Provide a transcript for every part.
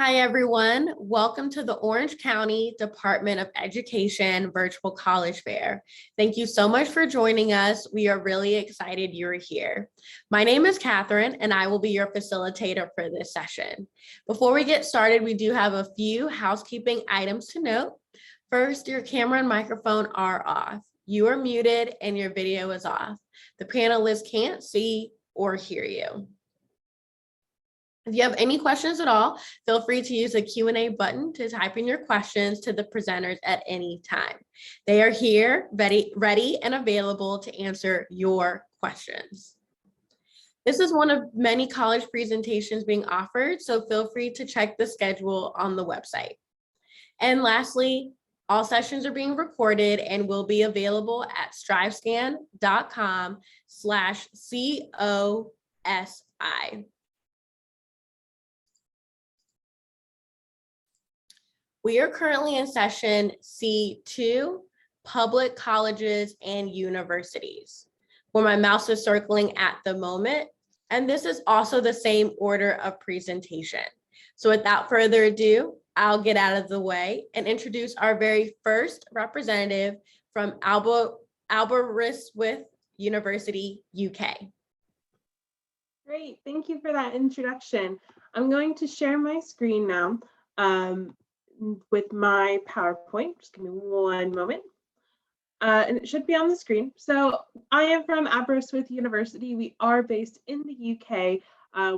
Hi, everyone. Welcome to the Orange County Department of Education Virtual College Fair. Thank you so much for joining us. We are really excited you're here. My name is Catherine, and I will be your facilitator for this session. Before we get started, we do have a few housekeeping items to note. First, your camera and microphone are off. You are muted and your video is off. The panelists can't see or hear you. If you have any questions at all, feel free to use the Q&A button to type in your questions to the presenters at any time. They are here, ready and available to answer your questions. This is one of many college presentations being offered, so feel free to check the schedule on the website. And lastly, all sessions are being recorded and will be available at strivescan.com/COSI. We are currently in session C2, public colleges and universities, where my mouse is circling at the moment. And this is also the same order of presentation. So without further ado, I'll get out of the way and introduce our very first representative from Aberystwyth University, UK. Great, thank you for that introduction. I'm going to share my screen now with my PowerPoint. Just give me one moment. And it should be on the screen. So I am from Aberystwyth University. We are based in the UK.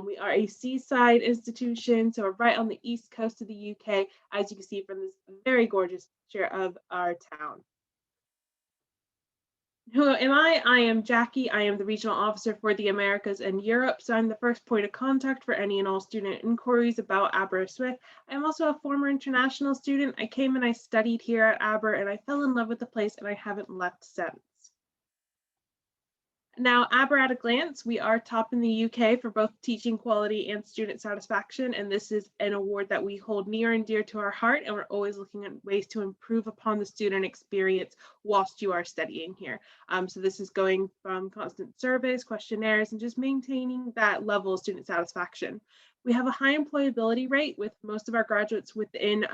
We are a seaside institution, so we're right on the east coast of the UK, as you can see from this very gorgeous picture of our town. Who am I? I am Jackie. I am the regional officer for the Americas and Europe. So I'm the first point of contact for any and all student inquiries about Aberystwyth. I'm also a former international student. I came and I studied here at Aber and I fell in love with the place and I haven't left since. Now, Aber at a glance, we are top in the UK for both teaching quality and student satisfaction, and this is an award that we hold near and dear to our heart, and we're always looking at ways to improve upon the student experience whilst you are studying here. So this is going from constant surveys, questionnaires, and just maintaining that level of student satisfaction. We have a high employability rate with most of our graduates within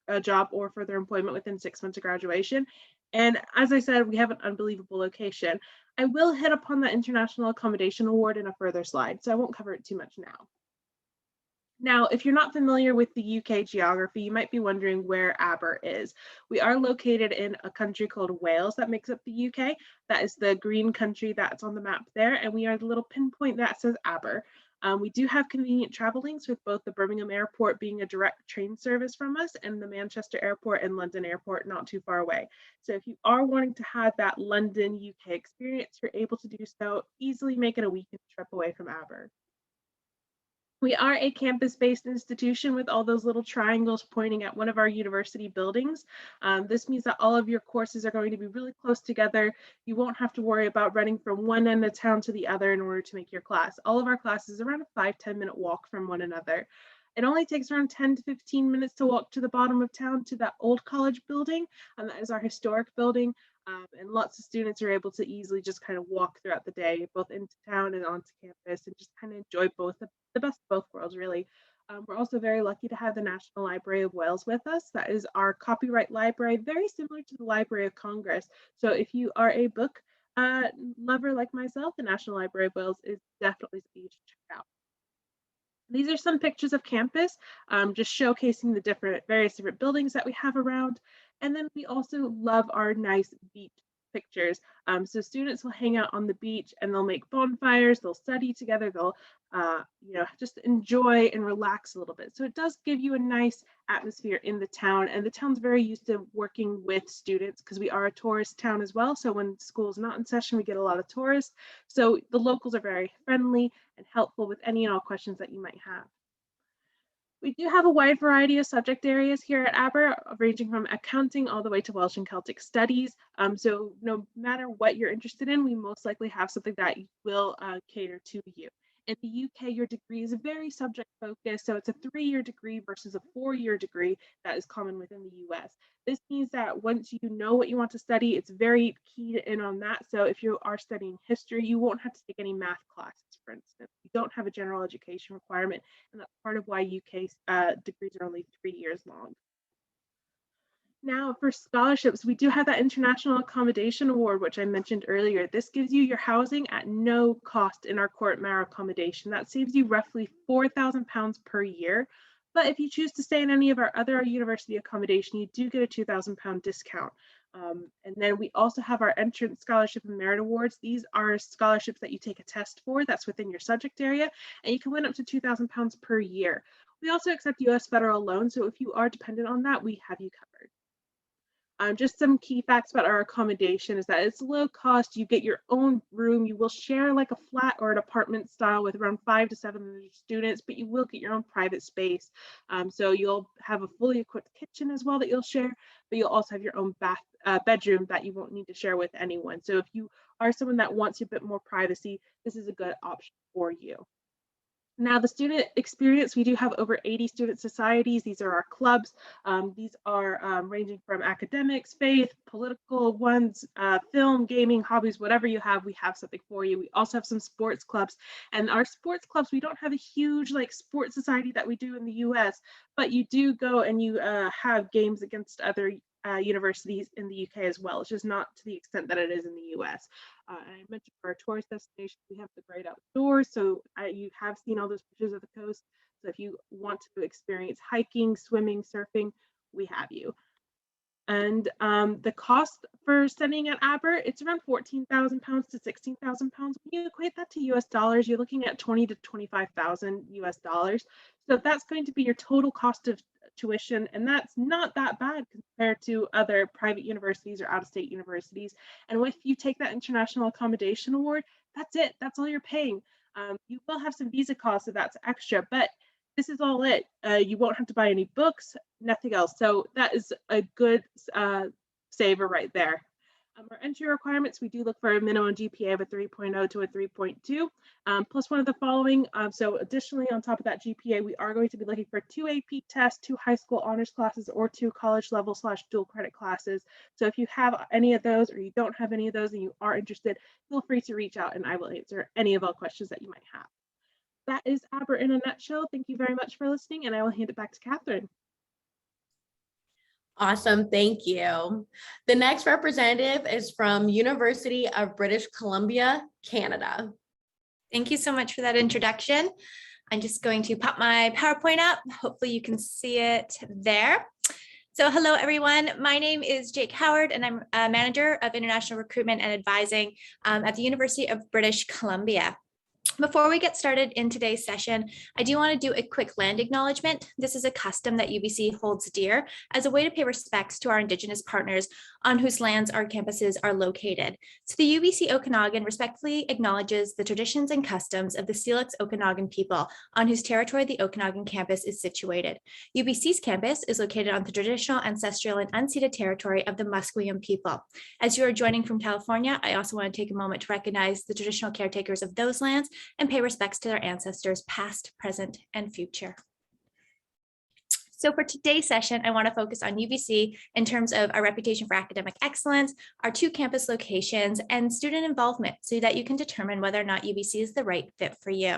a job or further employment within 6 months of graduation. And as I said, we have an unbelievable location. I will hit upon the International Accommodation Award in a further slide, so I won't cover it too much now. Now, if you're not familiar with the UK geography, you might be wondering where Aber is. We are located in a country called Wales that makes up the UK. That is the green country that's on the map there, and we are the little pinpoint that says Aber. We do have convenient travel links with both the Birmingham Airport being a direct train service from us and the Manchester Airport and London Airport not too far away. So if you are wanting to have that London, UK experience, you're able to do so, easily making a weekend trip away from Aber. We are a campus-based institution with all those little triangles pointing at one of our university buildings. This means that all of your courses are going to be really close together. You won't have to worry about running from one end of town to the other in order to make your class. All of our classes are around a 5-10 minute walk from one another. It only takes around 10 to 15 minutes to walk to the bottom of town to that old college building, and that is our historic building. And lots of students are able to easily just kind of walk throughout the day, both into town and onto campus, and just kind of enjoy both the best of both worlds, really. We're also very lucky to have the National Library of Wales with us. That is our copyright library, very similar to the Library of Congress. So if you are a book lover like myself, the National Library of Wales is definitely something you should check out. These are some pictures of campus, just showcasing the various different buildings that we have around. And then we also love our nice beach pictures. So students will hang out on the beach and they'll make bonfires, they'll study together, they'll just enjoy and relax a little bit. So it does give you a nice atmosphere in the town, and the town's very used to working with students because we are a tourist town as well. So when school is not in session, we get a lot of tourists. So the locals are very friendly and helpful with any and all questions that you might have. We do have a wide variety of subject areas here at Aber, ranging from accounting all the way to Welsh and Celtic studies. So no matter what you're interested in, we most likely have something that will cater to you. In the UK, your degree is very subject focused, so it's a 3-year degree versus a 4-year degree that is common within the US. This means that once you know what you want to study, it's very keyed in on that. So if you are studying history, you won't have to take any math classes, for instance. You don't have a general education requirement, and that's part of why UK degrees are only 3 years long. Now for scholarships, we do have that International Accommodation Award, which I mentioned earlier. This gives you your housing at no cost in our Court Mare accommodation. That saves you roughly £4,000 per year. But if you choose to stay in any of our other university accommodation, you do get a £2,000 discount. And then we also have our Entrance Scholarship and Merit Awards. These are scholarships that you take a test for that's within your subject area, and you can win up to £2,000 per year. We also accept US federal loans, so if you are dependent on that, we have you covered. Just some key facts about our accommodation is that it's low cost. You get your own room. You will share like a flat or an apartment style with around 500 to 700 students, but you will get your own private space. So you'll have a fully equipped kitchen as well that you'll share, but you'll also have your own bedroom that you won't need to share with anyone. So if you are someone that wants a bit more privacy, this is a good option for you. Now, the student experience, we do have over 80 student societies. These are our clubs. These are ranging from academics, faith, political ones, film, gaming, hobbies, whatever you have, we have something for you. We also have some sports clubs. And our sports clubs, we don't have a huge like sports society that we do in the US, but you do go and you have games against other universities in the UK as well. It's just not to the extent that it is in the US. And I mentioned for our tourist destination, we have the great outdoors. So you have seen all those pictures of the coast. So if you want to experience hiking, swimming, surfing, we have you. And the cost for studying at Aber, it's around £14,000 to £16,000. When you equate that to US dollars, you're looking at 20 to 25,000 US dollars. So that's going to be your total cost of tuition, and that's not that bad compared to other private universities or out-of-state universities. And if you take that International Accommodation Award, that's it. That's all you're paying. You will have some visa costs, so that's extra, but this is all it. You won't have to buy any books, nothing else. So that is a good saver right there. Our entry requirements, we do look for a minimum GPA of a 3.0 to a 3.2, plus one of the following. So additionally, on top of that GPA, we are going to be looking for 2 AP tests, 2 high school honors classes, or 2 college level / dual credit classes. So if you have any of those or you don't have any of those and you are interested, feel free to reach out and I will answer any of all questions that you might have. That is Aber in a nutshell. Thank you very much for listening, and I will hand it back to Catherine. Awesome, thank you. The next representative is from University of British Columbia, Canada. Thank you so much for that introduction. I'm just going to pop my PowerPoint up. Hopefully you can see it there. So hello, everyone. My name is Jake Howard, and I'm a manager of international recruitment and advising at the University of British Columbia. Before we get started in today's session, I do want to do a quick land acknowledgement. This is a custom that UBC holds dear as a way to pay respects to our Indigenous partners on whose lands our campuses are located. So the UBC Okanagan respectfully acknowledges the traditions and customs of the Syilx Okanagan people on whose territory the Okanagan campus is situated. UBC's campus is located on the traditional, ancestral, and unceded territory of the Musqueam people. As you are joining from California, I also want to take a moment to recognize the traditional caretakers of those lands and pay respects to their ancestors, past, present, and future. So for today's session, I want to focus on UBC in terms of our reputation for academic excellence, our 2 campus locations, and student involvement so that you can determine whether or not UBC is the right fit for you.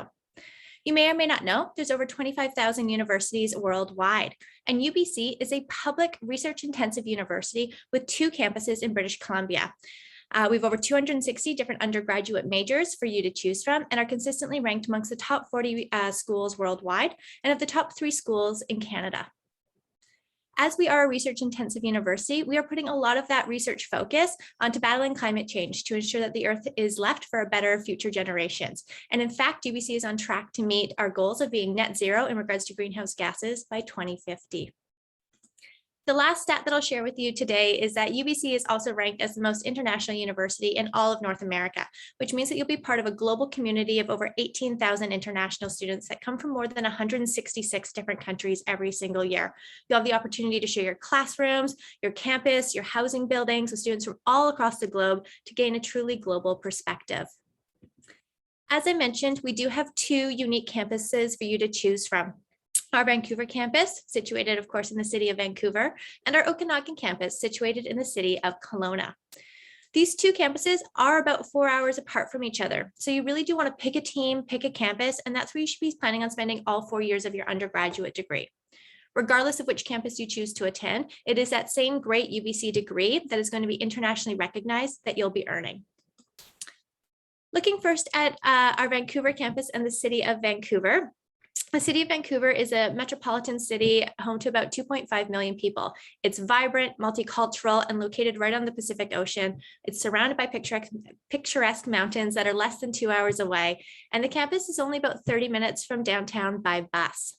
You may or may not know there's over 25,000 universities worldwide, and UBC is a public research-intensive university with 2 campuses in British Columbia. We have over 260 different undergraduate majors for you to choose from and are consistently ranked amongst the top 40 schools worldwide and of the top 3 schools in Canada. As we are a research-intensive university, we are putting a lot of that research focus onto battling climate change to ensure that the Earth is left for a better future generations. And in fact, UBC is on track to meet our goals of being net zero in regards to greenhouse gases by 2050. The last stat that I'll share with you today is that UBC is also ranked as the most international university in all of North America, which means that you'll be part of a global community of over 18,000 international students that come from more than 166 different countries every single year. You'll have the opportunity to share your classrooms, your campus, your housing buildings with students from all across the globe to gain a truly global perspective. As I mentioned, we do have 2 unique campuses for you to choose from. Our Vancouver campus, situated, of course, in the city of Vancouver, and our Okanagan campus, situated in the city of Kelowna. These two campuses are about 4 hours apart from each other. So you really do want to pick a team, pick a campus, and that's where you should be planning on spending all 4 years of your undergraduate degree. Regardless of which campus you choose to attend, it is that same great UBC degree that is going to be internationally recognized that you'll be earning. Looking first at our Vancouver campus and the city of Vancouver. The city of Vancouver is a metropolitan city home to about 2.5 million people. It's vibrant, multicultural, and located right on the Pacific Ocean. It's surrounded by picturesque mountains that are less than 2 hours away, and the campus is only about 30 minutes from downtown by bus.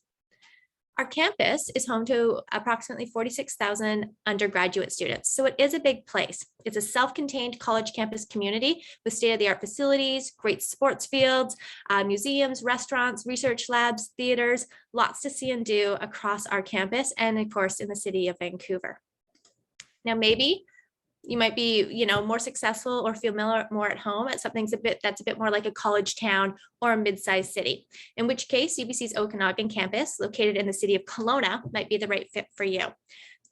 Our campus is home to approximately 46,000 undergraduate students, so it is a big place. It's a self-contained college campus community with state-of-the-art facilities, great sports fields, museums, restaurants, research labs, theaters, lots to see and do across our campus and of course in the city of Vancouver. Now maybe you might be, more successful or feel more at home at something that's a bit more like a college town or a mid-sized city, in which case UBC's Okanagan campus, located in the city of Kelowna, might be the right fit for you.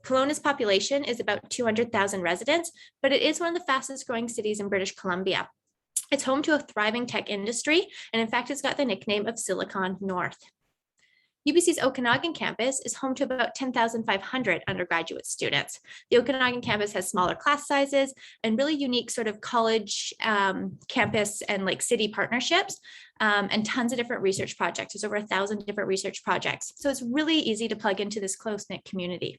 Kelowna's population is about 200,000 residents, but it is one of the fastest growing cities in British Columbia. It's home to a thriving tech industry, and in fact, it's got the nickname of Silicon North. UBC's Okanagan campus is home to about 10,500 undergraduate students. The Okanagan campus has smaller class sizes and really unique sort of college campus and like city partnerships and tons of different research projects. There's over 1,000 different research projects. So it's really easy to plug into this close-knit community.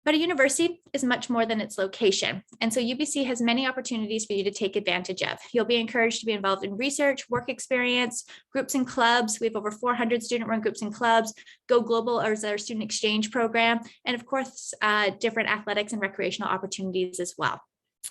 But a university is much more than its location. And so UBC has many opportunities for you to take advantage of. You'll be encouraged to be involved in research, work experience, groups and clubs. We have over 400 student-run groups and clubs. Go Global is our student exchange program. And of course, different athletics and recreational opportunities as well.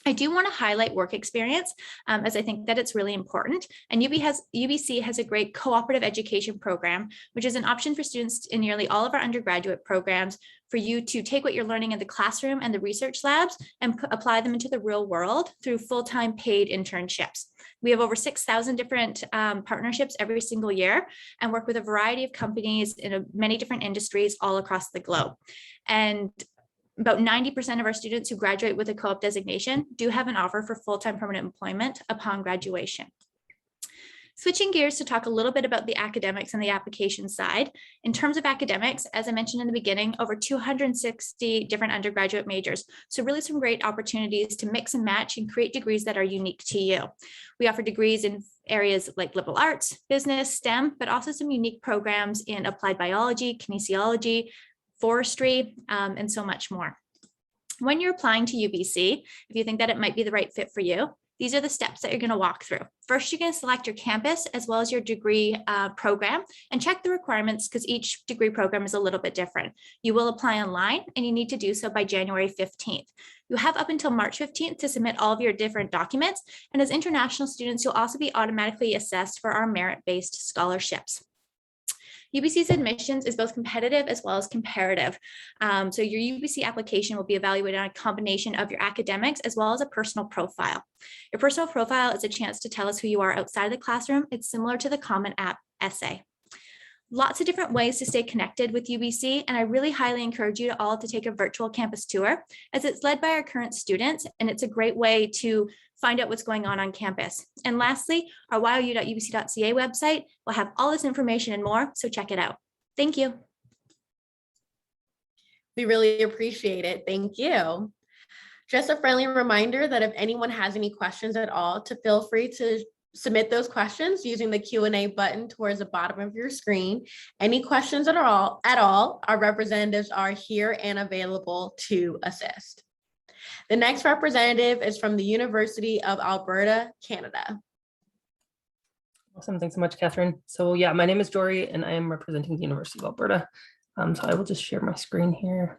I do want to highlight work experience as I think that it's really important. And UBC has a great cooperative education program, which is an option for students in nearly all of our undergraduate programs for you to take what you're learning in the classroom and the research labs and apply them into the real world through full-time paid internships. We have over 6,000 different partnerships every single year and work with a variety of companies in many different industries all across the globe. And about 90% of our students who graduate with a co-op designation do have an offer for full-time permanent employment upon graduation. Switching gears to talk a little bit about the academics and the application side. In terms of academics, as I mentioned in the beginning, over 260 different undergraduate majors. So really some great opportunities to mix and match and create degrees that are unique to you. We offer degrees in areas like liberal arts, business, STEM, but also some unique programs in applied biology, kinesiology, forestry, and so much more. When you're applying to UBC, if you think that it might be the right fit for you, these are the steps that you're going to walk through. First, you're going to select your campus as well as your degree program and check the requirements because each degree program is a little bit different. You will apply online and you need to do so by January 15th. You have up until March 15th to submit all of your different documents. And as international students, you'll also be automatically assessed for our merit-based scholarships. UBC's admissions is both competitive as well as comparative. So your UBC application will be evaluated on a combination of your academics as well as a personal profile. Your personal profile is a chance to tell us who you are outside of the classroom. It's similar to the Common App essay. Lots of different ways to stay connected with UBC, and I really highly encourage you all to take a virtual campus tour as it's led by our current students, and it's a great way to find out what's going on campus. And lastly, our you.ubc.ca website will have all this information and more, so check it out. Thank you. We really appreciate it. Thank you. Just a friendly reminder that if anyone has any questions at all, to feel free to submit those questions using the Q&A button towards the bottom of your screen. Any questions at all, our representatives are here and available to assist. The next representative is from the University of Alberta, Canada. Awesome, thanks so much, Catherine. So yeah, my name is Jory and I am representing the University of Alberta. So I will just share my screen here.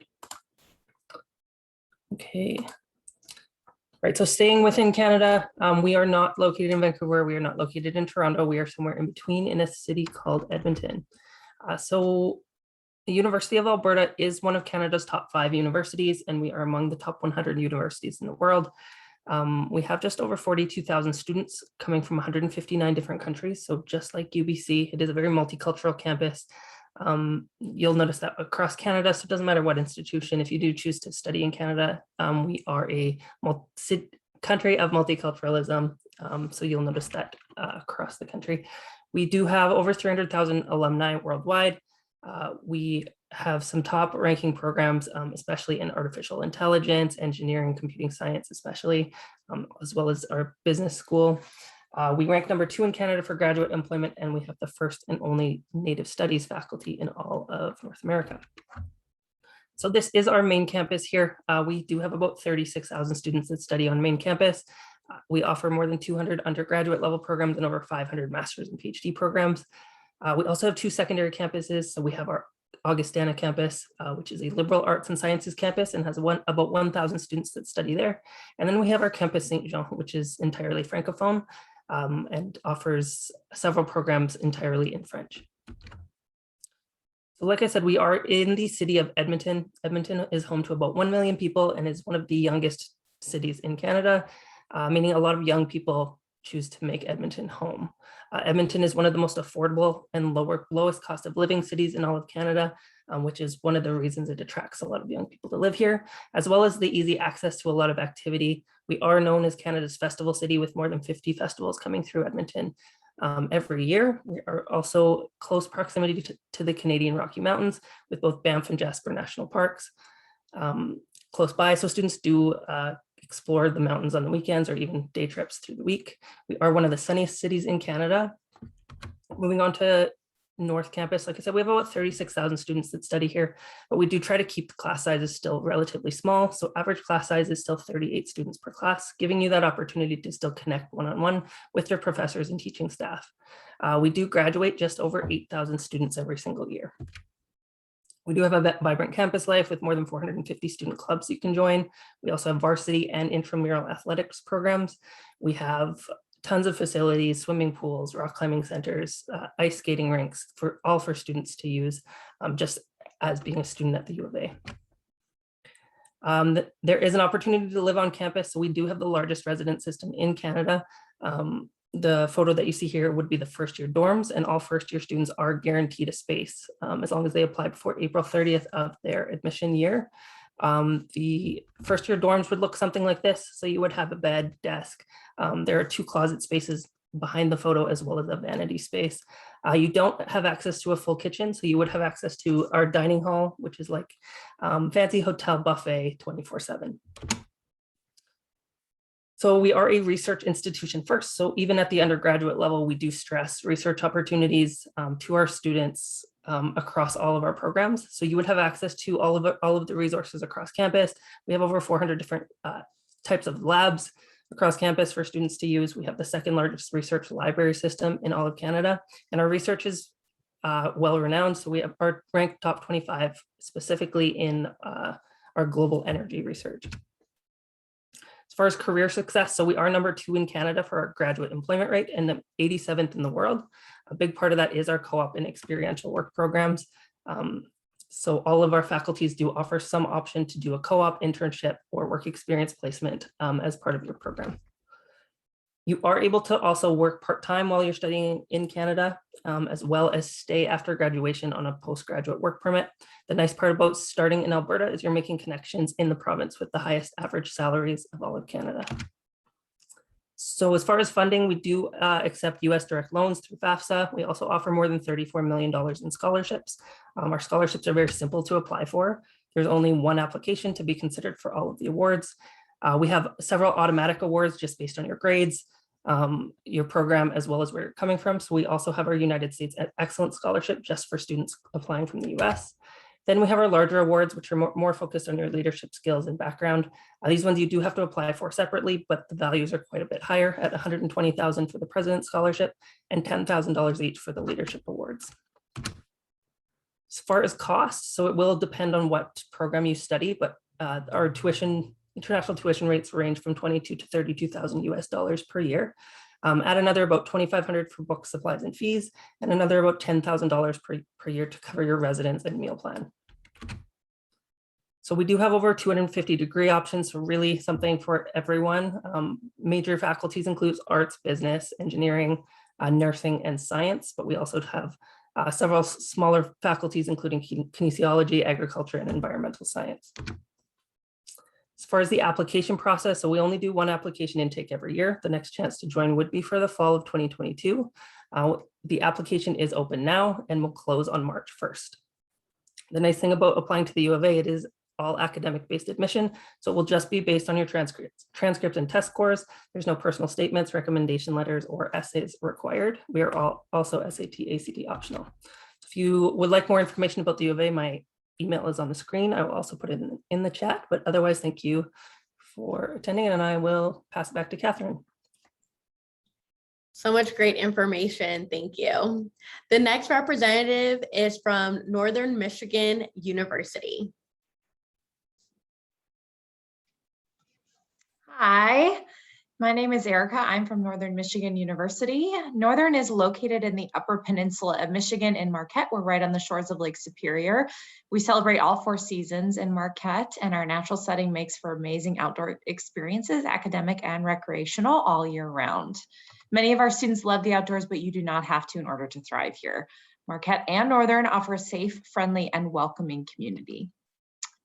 Okay. Right, so staying within Canada, we are not located in Vancouver, we are not located in Toronto, we are somewhere in between in a city called Edmonton. So the University of Alberta is one of Canada's top 5 universities, and we are among the top 100 universities in the world. We have just over 42,000 students coming from 159 different countries. So just like UBC, it is a very multicultural campus. You'll notice that across Canada, so it doesn't matter what institution, if you do choose to study in Canada, we are a country of multiculturalism. So you'll notice that across the country. We do have over 300,000 alumni worldwide. We have some top ranking programs, especially in artificial intelligence, engineering, computing science, especially, as well as our business school. We rank number 2 in Canada for graduate employment, and we have the first and only Native Studies faculty in all of North America. So this is our main campus here. We do have about 36,000 students that study on main campus. We offer more than 200 undergraduate level programs and over 500 master's and PhD programs. We also have 2 secondary campuses. So we have our Augustana campus, which is a liberal arts and sciences campus and has about 1,000 students that study there. And then we have our campus Saint Jean, which is entirely Francophone and offers several programs entirely in French. So like I said, we are in the city of Edmonton. Edmonton is home to about 1 million people and is one of the youngest cities in Canada, meaning a lot of young people choose to make Edmonton home. Edmonton is one of the most affordable and lowest cost of living cities in all of Canada, which is one of the reasons it attracts a lot of young people to live here, as well as the easy access to a lot of activity. We are known as Canada's festival city with more than 50 festivals coming through Edmonton every year. We are also close proximity to the Canadian Rocky Mountains with both Banff and Jasper National Parks close by. So students do explore the mountains on the weekends or even day trips through the week. We are one of the sunniest cities in Canada. Moving on to North Campus, like I said, we have about 36,000 students that study here, but we do try to keep the class sizes still relatively small. So average class size is still 38 students per class, giving you that opportunity to still connect one-on-one with your professors and teaching staff. We do graduate just over 8,000 students every single year. We do have a vibrant campus life with more than 450 student clubs you can join. We also have varsity and intramural athletics programs. We have tons of facilities, swimming pools, rock climbing centers, ice skating rinks, all for students to use, just as being a student at the U of A. There is an opportunity to live on campus, so we do have the largest residence system in Canada. The photo that you see here would be the first year dorms, and all first year students are guaranteed a space as long as they apply before April 30th of their admission year. The first year dorms would look something like this. So you would have a bed, desk. There are 2 closet spaces behind the photo as well as a vanity space. You don't have access to a full kitchen, so you would have access to our dining hall, which is like fancy hotel buffet 24/7. So we are a research institution first. So even at the undergraduate level, we do stress research opportunities to our students across all of our programs. So you would have access to all of the resources across campus. We have over 400 different types of labs across campus for students to use. We have the 2nd largest research library system in all of Canada, and our research is well renowned. So we are ranked top 25 specifically in our global energy research. As far as career success, so we are number 2 in Canada for our graduate employment rate and the 87th in the world. A big part of that is our co-op and experiential work programs. So all of our faculties do offer some option to do a co-op, internship, or work experience placement as part of your program. You are able to also work part-time while you're studying in Canada, as well as stay after graduation on a postgraduate work permit. The nice part about starting in Alberta is you're making connections in the province with the highest average salaries of all of Canada. So as far as funding, we do accept US direct loans through FAFSA. We also offer more than $34 million in scholarships. Our scholarships are very simple to apply for. There's only one application to be considered for all of the awards. We have several automatic awards just based on your grades, your program, as well as where you're coming from. So we also have our United States Excellence Scholarship just for students applying from the US. Then we have our larger awards, which are more focused on your leadership skills and background. These ones you do have to apply for separately, but the values are quite a bit higher at $120,000 for the President's Scholarship and $10,000 each for the leadership awards. As far as costs, so it will depend on what program you study, but our international tuition rates range from $22,000 to $32,000 US per year. Add another about $2,500 for books, supplies, and fees, and another about $10,000 per year to cover your residence and meal plan. So we do have over 250 degree options, so really something for everyone. Major faculties includes arts, business, engineering, nursing, and science, but we also have several smaller faculties, including kinesiology, agriculture, and environmental science. As far as the application process, so we only do one application intake every year. The next chance to join would be for the fall of 2022. The application is open now and will close on March 1st. The nice thing about applying to the U of A, it is all academic-based admission, so it will just be based on your transcript and test scores. There's no personal statements, recommendation letters, or essays required. We are all also SAT, ACT optional. If you would like more information about the U of A, my email is on the screen. I will also put it in the chat, but otherwise, thank you for attending, and I will pass it back to Catherine. So much great information. Thank you. The next representative is from Northern Michigan University. Hi, my name is Erica. I'm from Northern Michigan University. Northern is located in the Upper Peninsula of Michigan in Marquette. We're right on the shores of Lake Superior. We celebrate all 4 seasons in Marquette, and our natural setting makes for amazing outdoor experiences, academic and recreational, all year round. Many of our students love the outdoors, but you do not have to in order to thrive here. Marquette and Northern offer a safe, friendly, and welcoming community.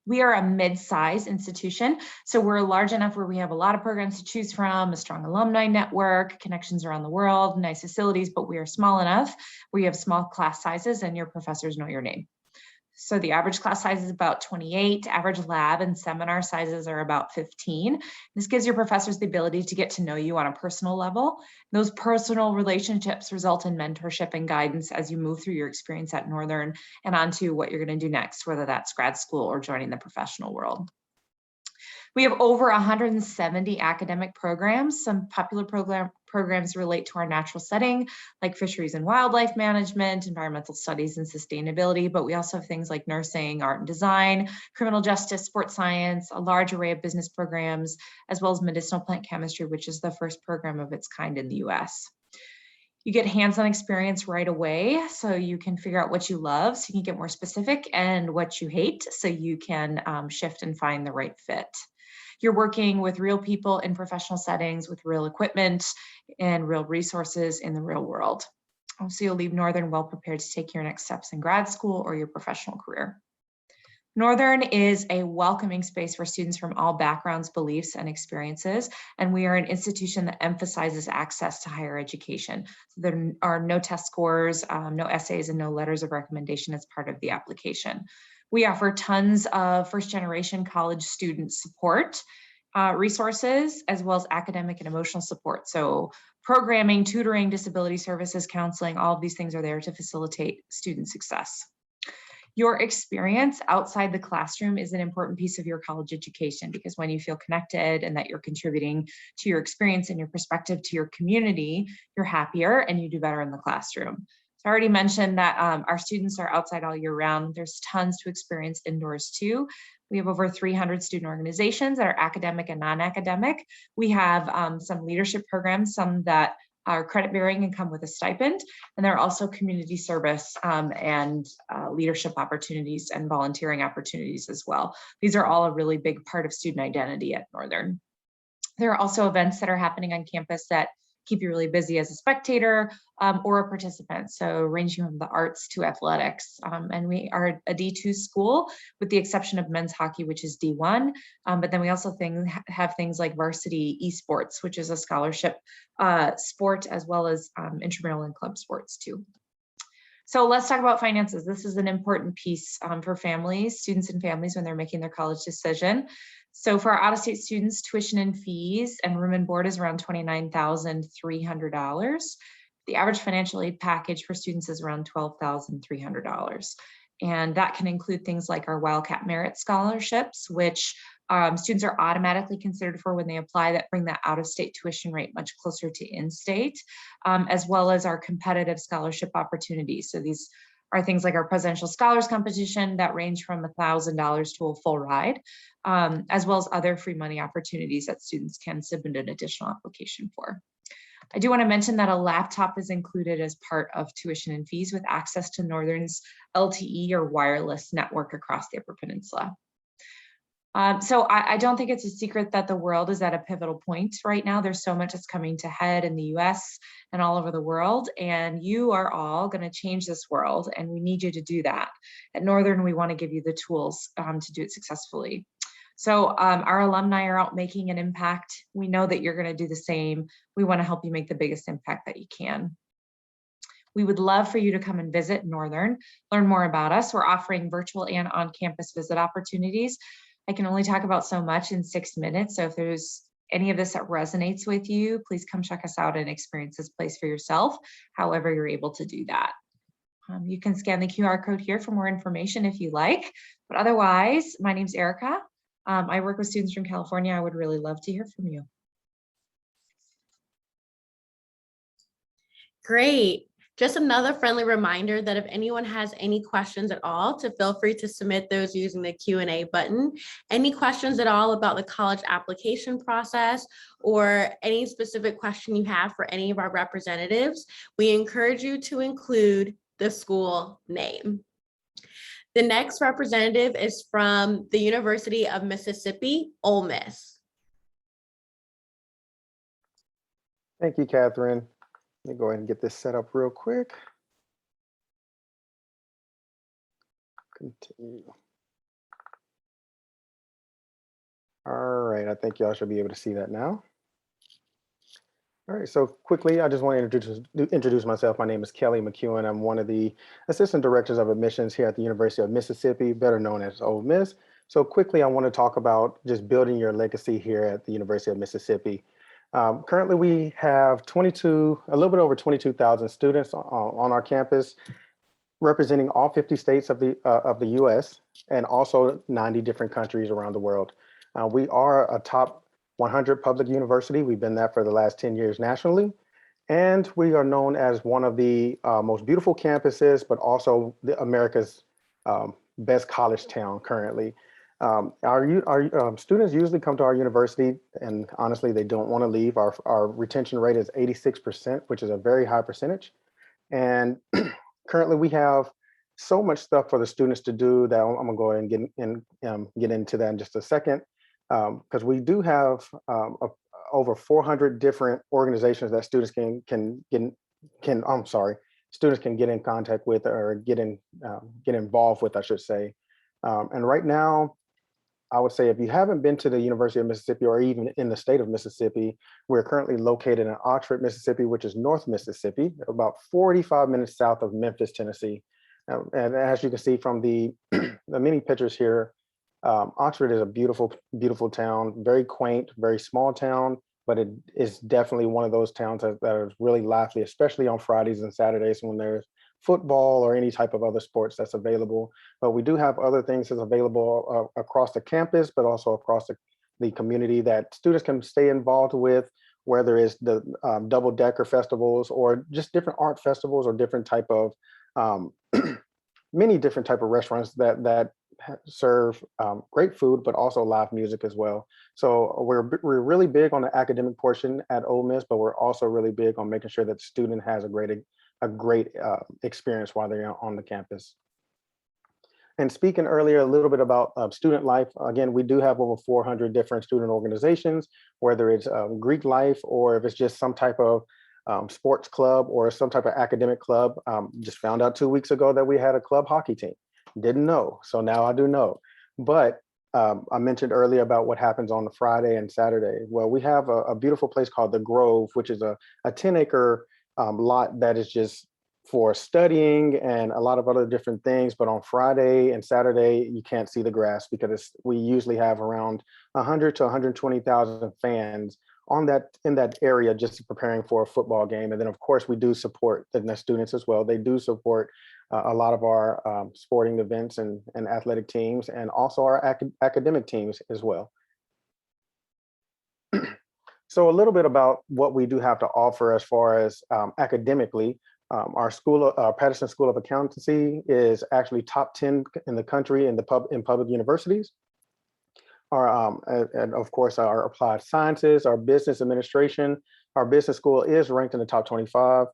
We are a mid-size institution, so we're large enough where we have a lot of programs to choose from, a strong alumni network, connections around the world, nice facilities, but we are small enough where you have small class sizes and your professors know your name. So the average class size is about 28, average lab and seminar sizes are about 15. This gives your professors the ability to get to know you on a personal level. Those personal relationships result in mentorship and guidance as you move through your experience at Northern and onto what you're going to do next, whether that's grad school or joining the professional world. We have over 170 academic programs. Some popular programs relate to our natural setting, like fisheries and wildlife management, environmental studies and sustainability, but we also have things like nursing, art and design, criminal justice, sports science, a large array of business programs, as well as medicinal plant chemistry, which is the first program of its kind in the US. You get hands-on experience right away, so you can figure out what you love, so you can get more specific, and what you hate, so you can shift and find the right fit. You're working with real people in professional settings with real equipment and real resources in the real world. So you'll leave Northern well prepared to take your next steps in grad school or your professional career. Northern is a welcoming space for students from all backgrounds, beliefs, and experiences, and we are an institution that emphasizes access to higher education. So there are no test scores, no essays, and no letters of recommendation as part of the application. We offer tons of first-generation college student support resources, as well as academic and emotional support. So programming, tutoring, disability services, counseling, all of these things are there to facilitate student success. Your experience outside the classroom is an important piece of your college education, because when you feel connected and that you're contributing to your experience and your perspective to your community, you're happier and you do better in the classroom. So I already mentioned that our students are outside all year round. There's tons to experience indoors too. We have over 300 student organizations that are academic and non-academic. We have some leadership programs, some that are credit bearing and come with a stipend. And there are also community service and leadership opportunities and volunteering opportunities as well. These are all a really big part of student identity at Northern. There are also events that are happening on campus that keep you really busy as a spectator or a participant. So ranging from the arts to athletics. And we are a D2 school with the exception of men's hockey, which is D1. But then we also have things like varsity esports, which is a scholarship sport, as well as intramural and club sports too. So let's talk about finances. This is an important piece for families, students and families when they're making their college decision. So for our out-of-state students, tuition and fees and room and board is around $29,300. The average financial aid package for students is around $12,300. And that can include things like our Wildcat Merit Scholarships, which students are automatically considered for when they apply, that bring that out-of-state tuition rate much closer to in-state, as well as our competitive scholarship opportunities. So these are things like our Presidential Scholars Competition that range from $1,000 to a full ride, as well as other free money opportunities that students can submit an additional application for. I do want to mention that a laptop is included as part of tuition and fees with access to Northern's LTE or wireless network across the Upper Peninsula. So I don't think it's a secret that the world is at a pivotal point right now. There's so much that's coming to head in the US and all over the world, and you are all going to change this world, and we need you to do that. At Northern, we want to give you the tools to do it successfully. So our alumni are out making an impact. We know that you're going to do the same. We want to help you make the biggest impact that you can. We would love for you to come and visit Northern, learn more about us. We're offering virtual and on-campus visit opportunities. I can only talk about so much in 6 minutes. So if there's any of this that resonates with you, please come check us out and experience this place for yourself, however you're able to do that. You can scan the QR code here for more information if you like, but otherwise, my name's Erica. I work with students from California. I would really love to hear from you. Great. Just another friendly reminder that if anyone has any questions at all, to feel free to submit those using the Q&A button. Any questions at all about the college application process or any specific question you have for any of our representatives, we encourage you to include the school name. The next representative is from the University of Mississippi, Ole Miss. Thank you, Catherine. Let me go ahead and get this set up real quick. Continue. All right, I think y'all should be able to see that now. All right, so quickly, I just want to introduce myself. My name is Kelly McEwen. I'm one of the assistant directors of admissions here at the University of Mississippi, better known as Ole Miss. So quickly, I want to talk about just building your legacy here at the University of Mississippi. Currently, we have a little bit over 22,000 students on our campus, representing all 50 states of the US and also 90 different countries around the world. We are a top 100 public university. We've been that for the last 10 years nationally. And we are known as one of the most beautiful campuses, but also America's best college town currently. Our students usually come to our university, and honestly, they don't want to leave. Our retention rate is 86%, which is a very high percentage. And currently, we have so much stuff for the students to do that I'm gonna go ahead and get into that in just a second, because we do have over 400 different organizations that students students can get in contact with or get involved with, I should say. And right now, I would say if you haven't been to the University of Mississippi or even in the state of Mississippi, we're currently located in Oxford, Mississippi, which is North Mississippi, about 45 minutes south of Memphis, Tennessee. And as you can see from the many pictures here, Oxford is a beautiful, beautiful town, very quaint, very small town, but it is definitely one of those towns that is really lively, especially on Fridays and Saturdays when there's football or any type of other sports that's available. But we do have other things that's available across the campus, but also across the community that students can stay involved with, whether it's the double-decker festivals or just different art festivals or different type of, many different type of restaurants that serve great food, but also live music as well. So we're really big on the academic portion at Ole Miss, but we're also really big on making sure that the student has a great experience while they're on the campus. And speaking earlier a little bit about student life, again, we do have over 400 different student organizations, whether it's Greek life or if it's just some type of sports club or some type of academic club. Just found out 2 weeks ago that we had a club hockey team. Didn't know, so now I do know. But I mentioned earlier about what happens on the Friday and Saturday. Well, we have a beautiful place called The Grove, which is a 10-acre lot that is just for studying and a lot of other different things. But on Friday and Saturday, you can't see the grass because we usually have around 100 to 120,000 fans in that area just preparing for a football game. And then of course we do support the students as well. They do support a lot of our sporting events and athletic teams, and also our academic teams as well. So a little bit about what we do have to offer as far as academically. Our Patterson School of Accountancy is actually top 10 in the country in public universities. And of course, our applied sciences, our business administration, our business school is ranked in the top 25.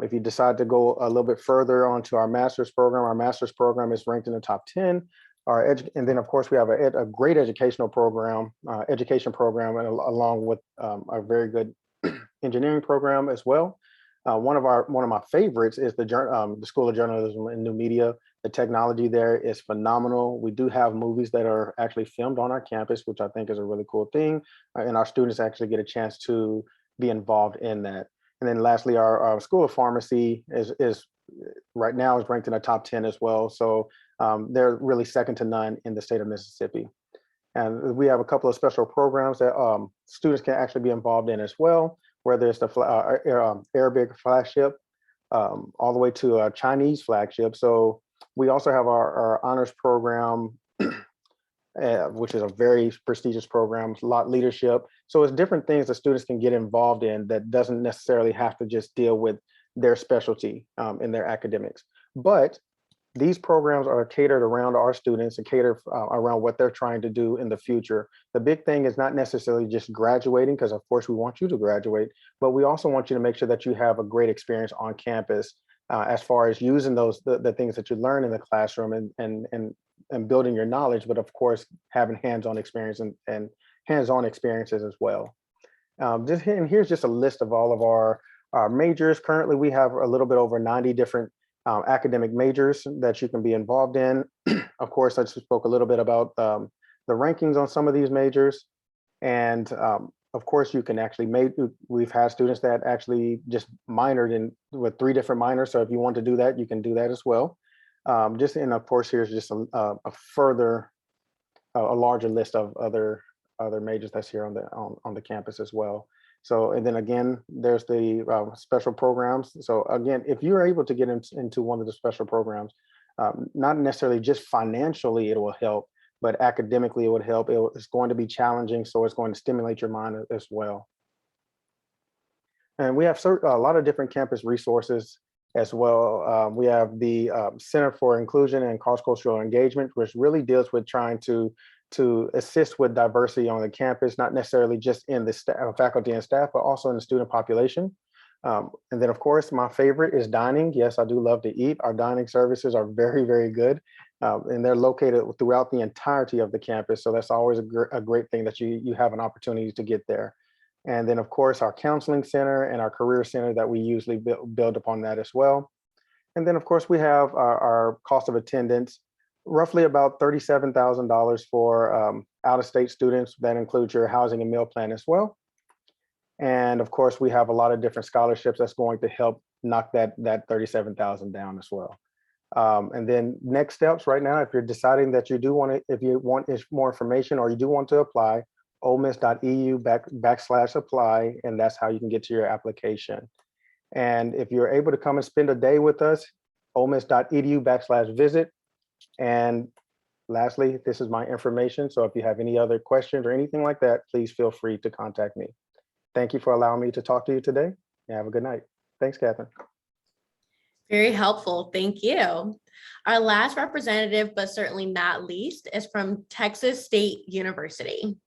If you decide to go a little bit further onto our master's program is ranked in the top 10. And then of course we have a great education program and along with a very good engineering program as well. One of my favorites is the School of Journalism and New Media. The technology there is phenomenal. We do have movies that are actually filmed on our campus, which I think is a really cool thing. And our students actually get a chance to be involved in that. And then lastly, our School of Pharmacy is right now is ranked in the top 10 as well. So they're really second to none in the state of Mississippi. And we have a couple of special programs that students can actually be involved in as well, whether it's the Arabic flagship all the way to a Chinese flagship. So we also have our honors program, which is a very prestigious program, a lot of leadership. So it's different things that students can get involved in that doesn't necessarily have to just deal with their specialty in their academics. But these programs are catered around our students and cater around what they're trying to do in the future. The big thing is not necessarily just graduating, because of course we want you to graduate, but we also want you to make sure that you have a great experience on campus as far as using the things that you learn in the classroom and building your knowledge, but of course having hands-on experience and hands-on experiences as well. Here's just a list of all of our majors. Currently, we have a little bit over 90 different academic majors that you can be involved in. Of course, I just spoke a little bit about the rankings on some of these majors. And of course, you can actually we've had students that actually just minored with 3 different minors. So if you want to do that, you can do that as well. And of course, here's just a larger list of other majors that's here on the campus as well. So, and then again, there's the special programs. So again, if you're able to get into one of the special programs, not necessarily just financially it will help, but academically it would help. It's going to be challenging, so it's going to stimulate your mind as well. And we have a lot of different campus resources as well. We have the Center for Inclusion and Cross-Cultural Engagement, which really deals with trying to assist with diversity on the campus, not necessarily just in the faculty and staff, but also in the student population. And then of course, my favorite is dining. Yes, I do love to eat. Our dining services are very, very good. And they're located throughout the entirety of the campus. So that's always a great thing that you have an opportunity to get there. And then of course, our counseling center and our career center that we usually build upon that as well. And then of course, we have our cost of attendance, roughly about $37,000 for out-of-state students. That includes your housing and meal plan as well. And of course, we have a lot of different scholarships that's going to help knock that $37,000 down as well. And then next steps right now, if you're deciding that you do want to, if you want more information or you do want to apply, olemiss.edu/apply, and that's how you can get to your application. And if you're able to come and spend a day with us, olemiss.edu/visit. And lastly, this is my information. So if you have any other questions or anything like that, please feel free to contact me. Thank you for allowing me to talk to you today. And have a good night. Thanks, Catherine. Very helpful. Thank you. Our last representative, but certainly not least, is from Texas State University.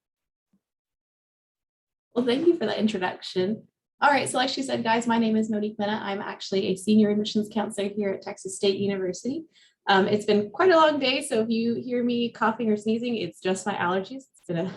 Well, thank you for the introduction. All right, so like she said, guys, my name is Monique Mena. I'm actually a senior admissions counselor here at Texas State University. It's been quite a long day, so if you hear me coughing or sneezing, it's just my allergies. It's been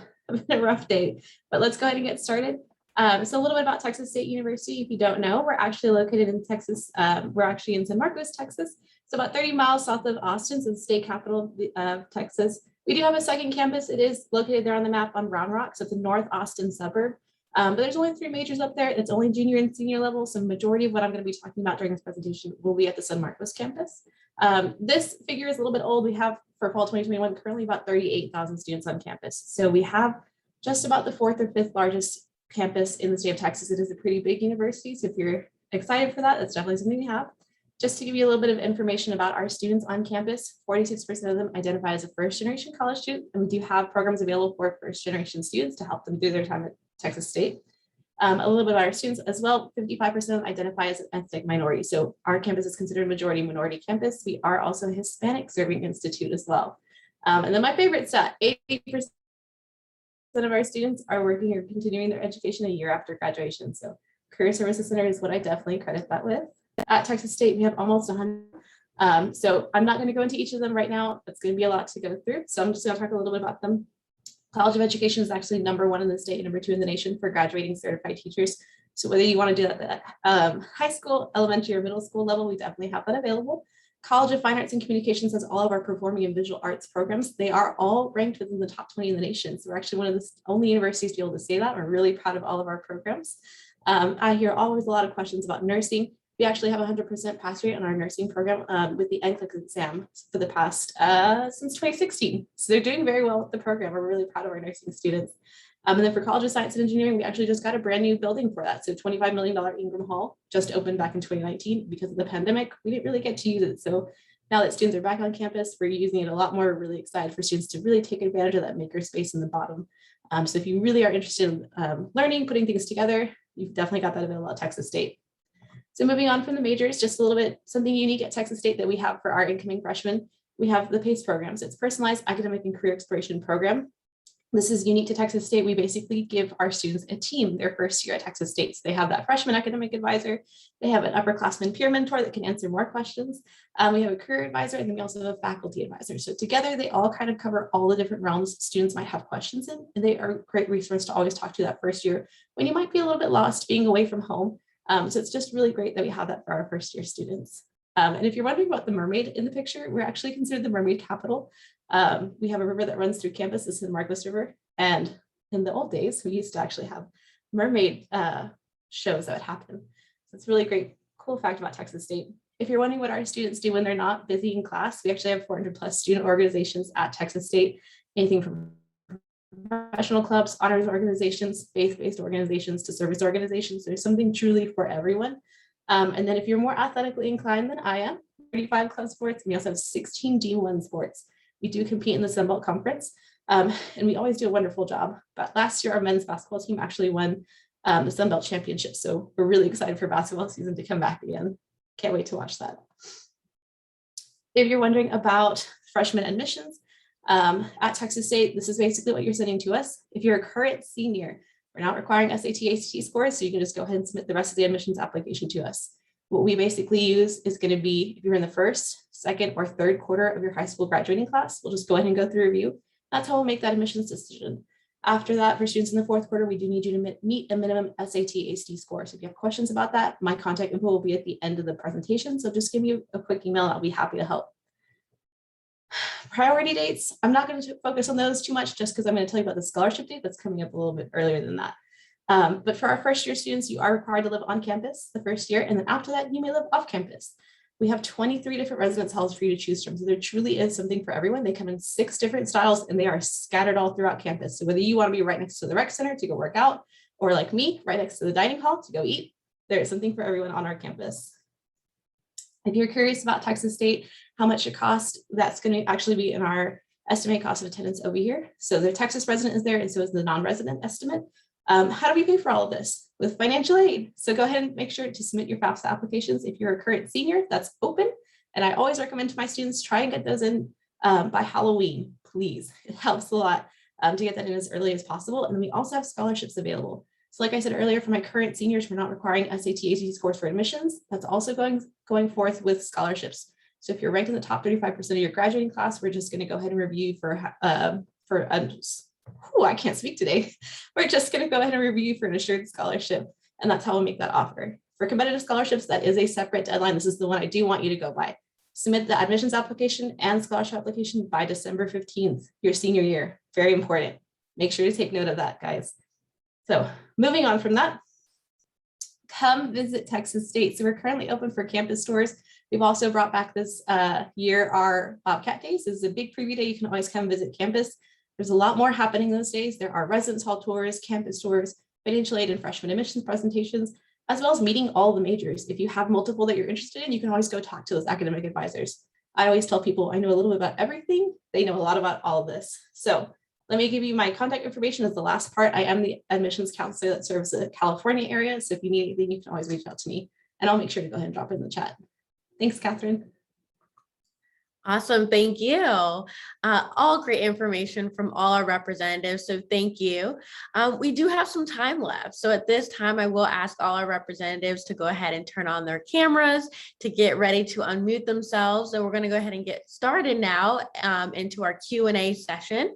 a rough day, but let's go ahead and get started. So a little bit about Texas State University. If you don't know, we're actually located in Texas. We're actually in San Marcos, Texas. So about 30 miles south of Austin, so the state capital of Texas. We do have a second campus. It is located there on the map on Round Rock. So it's a North Austin suburb. But there's only 3 majors up there. It's only junior and senior level. So majority of what I'm going to be talking about during this presentation will be at the San Marcos campus. This figure is a little bit old. We have for fall 2021 currently about 38,000 students on campus. So we have just about the 4th or 5th largest campus in the state of Texas. It is a pretty big university. So if you're excited for that, that's definitely something we have. Just to give you a little bit of information about our students on campus, 46% of them identify as a first-generation college student, and we do have programs available for first-generation students to help them through their time at Texas State. A little bit about our students as well, 55% of them identify as an ethnic minority. So our campus is considered a majority minority campus. We are also a Hispanic serving institute as well. And then my favorite stat, 80% of our students are working or continuing their education a year after graduation. So Career Services Center is what I definitely credit that with. At Texas State, we have almost 100 So I'm not going to go into each of them right now. It's going to be a lot to go through. So I'm just going to talk a little bit about them. College of Education is actually #1 in the state, #2 in the nation for graduating certified teachers. So whether you want to do that at high school, elementary, or middle school level, we definitely have that available. College of Fine Arts and Communications has all of our performing and visual arts programs. They are all ranked within the top 20 in the nation. So we're actually one of the only universities to be able to say that. We're really proud of all of our programs. I hear always a lot of questions about nursing. We actually have 100% pass rate on our nursing program with the NCLEX exam for the past since 2016. So they're doing very well with the program. We're really proud of our nursing students. And then for College of Science and Engineering, we actually just got a brand new building for that. So $25 million Ingram Hall just opened back in 2019 because of the pandemic. We didn't really get to use it. So now that students are back on campus, we're using it a lot more. We're really excited for students to really take advantage of that maker space in the bottom. So if you really are interested in learning, putting things together, you've definitely got that available at Texas State. So moving on from the majors, just a little bit, something unique at Texas State that we have for our incoming freshmen, we have the PACE programs. It's Personalized Academic and Career Exploration Program. This is unique to Texas State. We basically give our students a team their first year at Texas State. So they have that freshman academic advisor. They have an upperclassman peer mentor that can answer more questions. We have a career advisor, and then we also have a faculty advisor. So together, they all kind of cover all the different realms students might have questions in. And they are a great resource to always talk to that first year when you might be a little bit lost being away from home. So it's just really great that we have that for our first year students. And if you're wondering about the mermaid in the picture, we're actually considered the mermaid capital. We have a river that runs through campus, this is the Marcos River. And in the old days, we used to actually have mermaid shows that would happen. So it's really great, cool fact about Texas State. If you're wondering what our students do when they're not busy in class, we actually have 400+ student organizations at Texas State, anything from professional clubs, honors organizations, faith-based organizations to service organizations. There's something truly for everyone. And then if you're more athletically inclined than I am, 35 club sports, and we also have 16 D1 sports. We do compete in the Sun Belt Conference, and we always do a wonderful job. But last year, our men's basketball team actually won the Sun Belt Championship. So we're really excited for basketball season to come back again. Can't wait to watch that. If you're wondering about freshman admissions, at Texas State, this is basically what you're sending to us. If you're a current senior, we're not requiring SAT, ACT scores, so you can just go ahead and submit the rest of the admissions application to us. What we basically use is going to be, if you're in the first, second, or third quarter of your high school graduating class, we'll just go ahead and go through review. That's how we'll make that admissions decision. After that, for students in the fourth quarter, we do need you to meet a minimum SAT, ACT score. So if you have questions about that, my contact info will be at the end of the presentation. So just give me a quick email and I'll be happy to help. Priority dates, I'm not going to focus on those too much just because I'm going to tell you about the scholarship date that's coming up a little bit earlier than that. But for our first year students, you are required to live on campus the first year. And then after that, you may live off campus. We have 23 different residence halls for you to choose from. So there truly is something for everyone. They come in 6 different styles and they are scattered all throughout campus. So whether you want to be right next to the rec center to go work out, or like me, right next to the dining hall to go eat, there is something for everyone on our campus. If you're curious about Texas State, how much it costs, that's going to actually be in our estimated cost of attendance over here. So the Texas resident is there, and so is the non-resident estimate. How do we pay for all of this? With financial aid. So go ahead and make sure to submit your FAFSA applications. If you're a current senior, that's open. And I always recommend to my students, try and get those in by Halloween, please. It helps a lot to get that in as early as possible. And then we also have scholarships available. So like I said earlier, for my current seniors, we're not requiring SAT, ACT scores for admissions. That's also going forth with scholarships. So if you're ranked in the top 35% of your graduating class, we're just going to go ahead and review I can't speak today. We're just going to go ahead and review for an assured scholarship. And that's how we'll make that offer. For competitive scholarships, that is a separate deadline. This is the one I do want you to go by. Submit the admissions application and scholarship application by December 15th, your senior year. Very important. Make sure to take note of that, guys. So moving on from that, come visit Texas State. So we're currently open for campus tours. We've also brought back this year our Bobcat Days. This is a big preview day. You can always come visit campus. There's a lot more happening those days. There are residence hall tours, campus tours, financial aid and freshman admissions presentations, as well as meeting all the majors. If you have multiple that you're interested in, you can always go talk to those academic advisors. I always tell people I know a little bit about everything. They know a lot about all of this. So let me give you my contact information as the last part. I am the admissions counselor that serves the California area. So if you need anything, you can always reach out to me and I'll make sure to go ahead and drop it in the chat. Thanks, Catherine. Awesome, thank you. All great information from all our representatives, so thank you. We do have some time left, so at this time, I will ask all our representatives to go ahead and turn on their cameras to get ready to unmute themselves. So we're gonna go ahead and get started now into our Q&A session.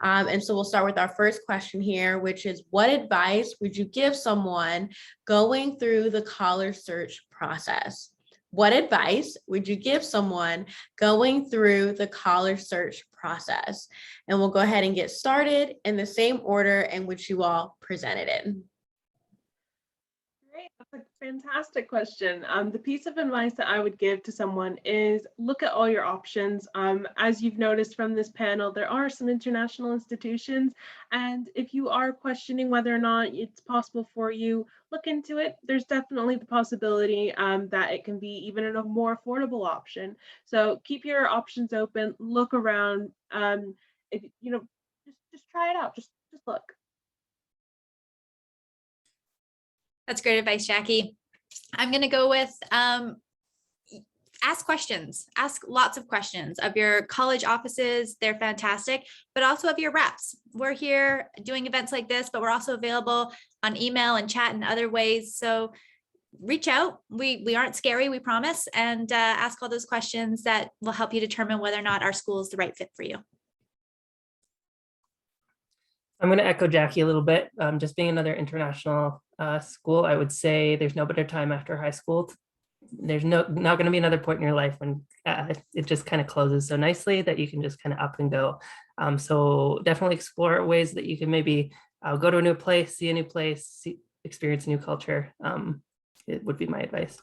And so we'll start with our first question here, which is, what advice would you give someone going through the college search process? What advice would you give someone going through the college search process? And we'll go ahead and get started in the same order in which you all presented it. Great, that's a fantastic question. The piece of advice that I would give to someone is look at all your options. As you've noticed from this panel, there are some international institutions, and if you are questioning whether or not it's possible for you, look into it. There's definitely the possibility that it can be even a more affordable option. So keep your options open, look around. If you know, just try it out. Just look. That's great advice, Jackie. I'm going to go with ask questions, ask lots of questions of your college offices. They're fantastic, but also of your reps. We're here doing events like this, but we're also available on email and chat and other ways. So reach out. We aren't scary, we promise, and ask all those questions that will help you determine whether or not our school is the right fit for you. I'm going to echo Jackie a little bit. Just being another international school, I would say there's no better time after high school. There's not going to be another point in your life when it just kind of closes so nicely that you can just kind of up and go. So definitely explore ways that you can maybe go to a new place, see a new place, experience a new culture. It would be my advice.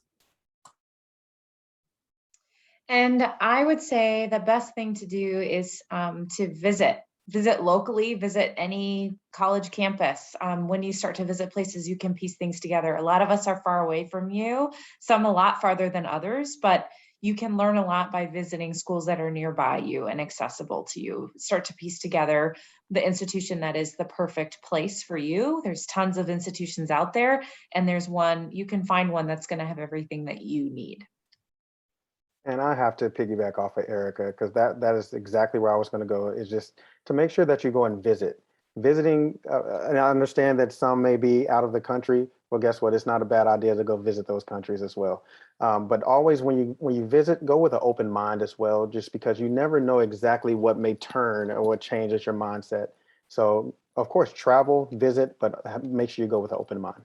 And I would say the best thing to do is to visit locally, visit any college campus. When you start to visit places, you can piece things together. A lot of us are far away from you, some a lot farther than others, but you can learn a lot by visiting schools that are nearby you and accessible to you. Start to piece together the institution that is the perfect place for you. There's tons of institutions out there, and there's one, you can find one that's going to have everything that you need. And I have to piggyback off of Erica, because that is exactly where I was going to go, is just to make sure that you go and visit. Visiting, and I understand that some may be out of the country. Well, guess what? It's not a bad idea to go visit those countries as well. But always when you visit, go with an open mind as well, just because you never know exactly what may turn or what changes your mindset. So of course, travel, visit, but make sure you go with an open mind.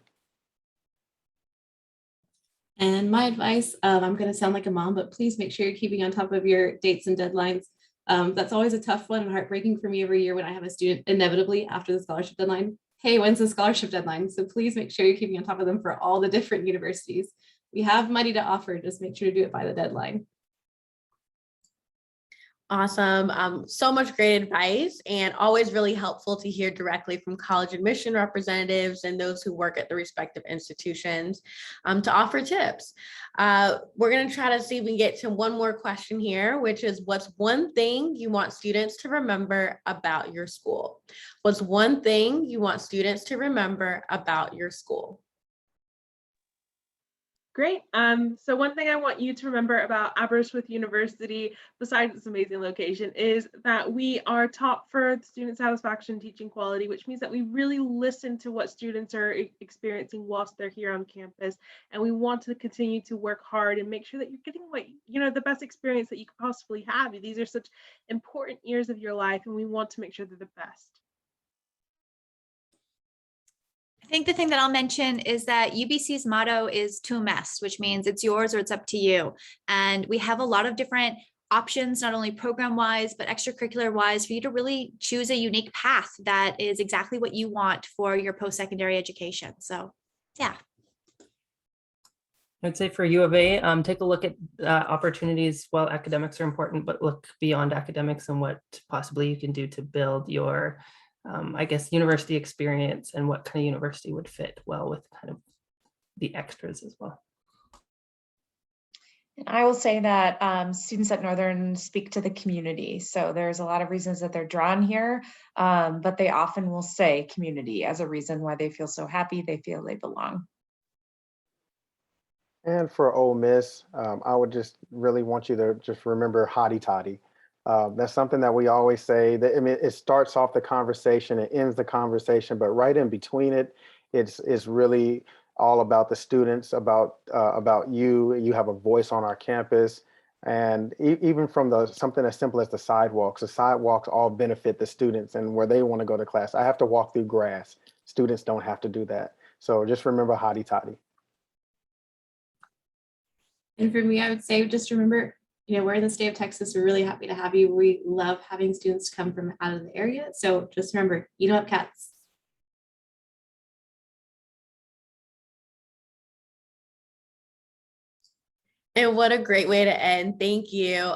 And my advice, I'm going to sound like a mom, but please make sure you're keeping on top of your dates and deadlines. That's always a tough one and heartbreaking for me every year when I have a student inevitably after the scholarship deadline. Hey, when's the scholarship deadline? So please make sure you're keeping on top of them for all the different universities. We have money to offer, just make sure to do it by the deadline. Awesome. So much great advice, and always really helpful to hear directly from college admission representatives and those who work at the respective institutions to offer tips. We're going to try to see if we can get to one more question here, which is, what's one thing you want students to remember about your school? What's one thing you want students to remember about your school? Great. So one thing I want you to remember about Aberystwyth University, besides its amazing location, is that we are top for student satisfaction, teaching quality, which means that we really listen to what students are experiencing whilst they're here on campus. And we want to continue to work hard and make sure that you're getting the best experience that you could possibly have. These are such important years of your life, and we want to make sure they're the best. I think the thing that I'll mention is that UBC's motto is to mess, which means it's yours or it's up to you. And we have a lot of different options, not only program-wise, but extracurricular-wise, for you to really choose a unique path that is exactly what you want for your post-secondary education. So, yeah. I'd say for U of A, take a look at opportunities. While academics are important, but look beyond academics and what possibly you can do to build your I guess, university experience and what kind of university would fit well with kind of the extras as well. And I will say that students at Northern speak to the community. So there's a lot of reasons that they're drawn here, but they often will say community as a reason why they feel so happy, they feel they belong. And for Ole Miss, I would just really want you to just remember hotty toddy. That's something that we always say that, I mean, it starts off the conversation, it ends the conversation, but right in between it, it's really all about the students, about you. You have a voice on our campus. And even from something as simple as the sidewalks all benefit the students and where they want to go to class. I have to walk through grass. Students don't have to do that. So just remember hotty toddy. And for me, I would say just remember, we're in the state of Texas. We're really happy to have you. We love having students come from out of the area. So just remember, you don't have cats. And what a great way to end. Thank you.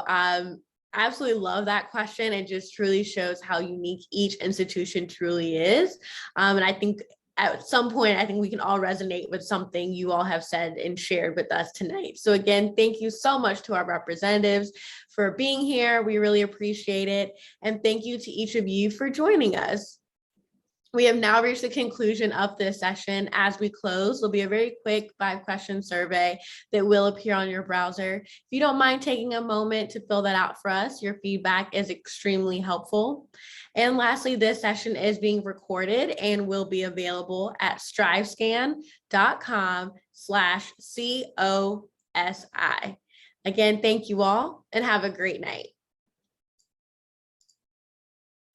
Absolutely love that question. It just truly shows how unique each institution truly is. And I think at some point, I think we can all resonate with something you all have said and shared with us tonight. So again, thank you so much to our representatives for being here. We really appreciate it. And thank you to each of you for joining us. We have now reached the conclusion of this session. As we close, there'll be a very quick 5-question survey that will appear on your browser. If you don't mind taking a moment to fill that out for us, your feedback is extremely helpful. And lastly, this session is being recorded and will be available at strivescan.com/COSI. Again, thank you all and have a great night.